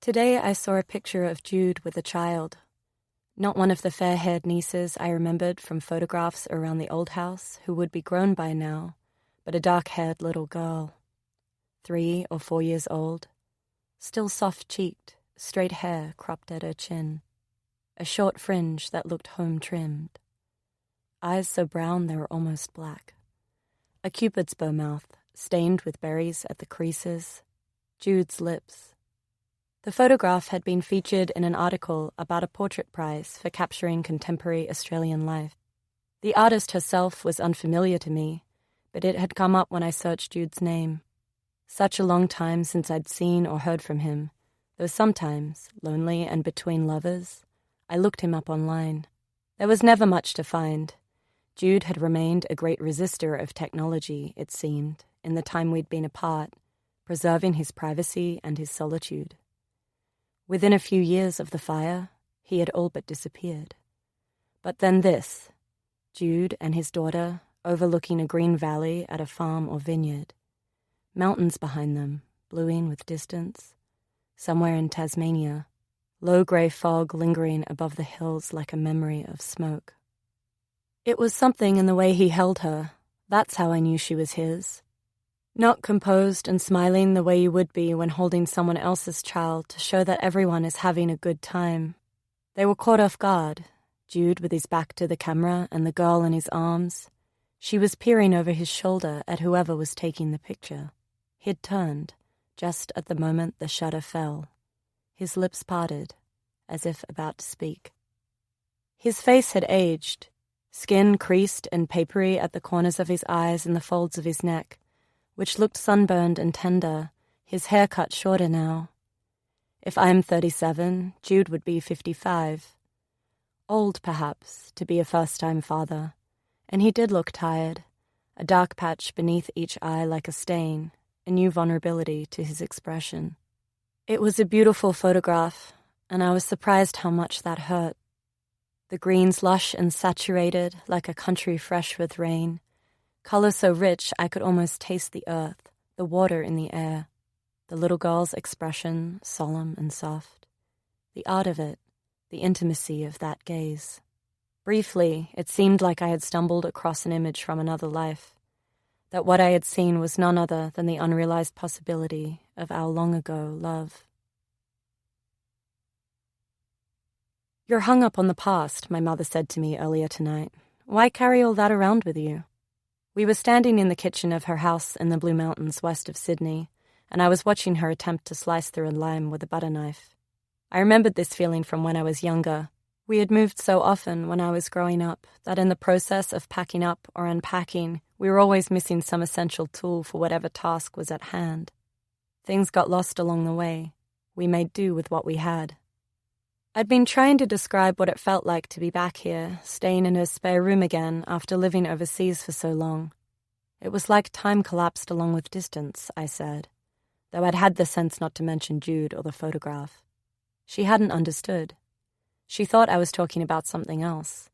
Today I saw a picture of Jude with a child. Not one of the fair-haired nieces I remembered from photographs around the old house who would be grown by now, but a dark-haired little girl. 3 or 4 years old. Still soft-cheeked, straight hair cropped at her chin. A short fringe that looked home-trimmed. Eyes so brown they were almost black. A cupid's bow mouth, stained with berries at the creases. Jude's lips. The photograph had been featured in an article about a portrait prize for capturing contemporary Australian life. The artist herself was unfamiliar to me, but it had come up when I searched Jude's name. Such a long time since I'd seen or heard from him, though sometimes, lonely and between lovers, I looked him up online. There was never much to find. Jude had remained a great resistor of technology, it seemed, in the time we'd been apart, preserving his privacy and his solitude. Within a few years of the fire, he had all but disappeared. But then this, Jude and his daughter overlooking a green valley at a farm or vineyard. Mountains behind them, bluing with distance. Somewhere in Tasmania, low grey fog lingering above the hills like a memory of smoke. It was something in the way he held her. That's how I knew she was his. Not composed and smiling the way you would be when holding someone else's child to show that everyone is having a good time. They were caught off guard, Jude with his back to the camera and the girl in his arms. She was peering over his shoulder at whoever was taking the picture. He'd turned, just at the moment the shutter fell. His lips parted, as if about to speak. His face had aged, skin creased and papery at the corners of his eyes and the folds of his neck, which looked sunburned and tender, his hair cut shorter now. If I'm 37, Jude would be 55. Old, perhaps, to be a first-time father, and he did look tired, a dark patch beneath each eye like a stain, a new vulnerability to his expression. It was a beautiful photograph, and I was surprised how much that hurt. The greens lush and saturated, like a country fresh with rain. Color so rich I could almost taste the earth, the water in the air. The little girl's expression, solemn and soft. The art of it, the intimacy of that gaze. Briefly, it seemed like I had stumbled across an image from another life, that what I had seen was none other than the unrealized possibility of our long-ago love. "You're hung up on the past," my mother said to me earlier tonight. "Why carry all that around with you?" We were standing in the kitchen of her house in the Blue Mountains west of Sydney, and I was watching her attempt to slice through a lime with a butter knife. I remembered this feeling from when I was younger. We had moved so often when I was growing up that in the process of packing up or unpacking, we were always missing some essential tool for whatever task was at hand. Things got lost along the way. We made do with what we had. I'd been trying to describe what it felt like to be back here, staying in her spare room again after living overseas for so long. It was like time collapsed along with distance, I said, though I'd had the sense not to mention Jude or the photograph. She hadn't understood. She thought I was talking about something else.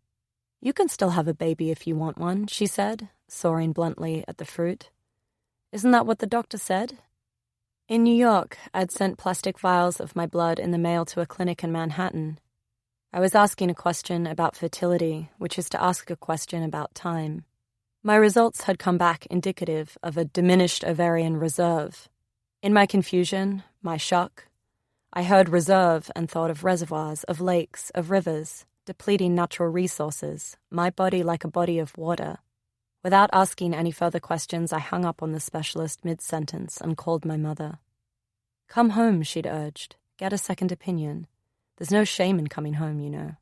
"You can still have a baby if you want one," she said, sawing bluntly at the fruit. "Isn't that what the doctor said?" In New York, I'd sent plastic vials of my blood in the mail to a clinic in Manhattan. I was asking a question about fertility, which is to ask a question about time. My results had come back indicative of a diminished ovarian reserve. In my confusion, my shock, I heard reserve and thought of reservoirs, of lakes, of rivers, depleting natural resources, my body like a body of water. Without asking any further questions, I hung up on the specialist mid-sentence and called my mother. "Come home," she'd urged. "Get a second opinion. There's no shame in coming home, you know."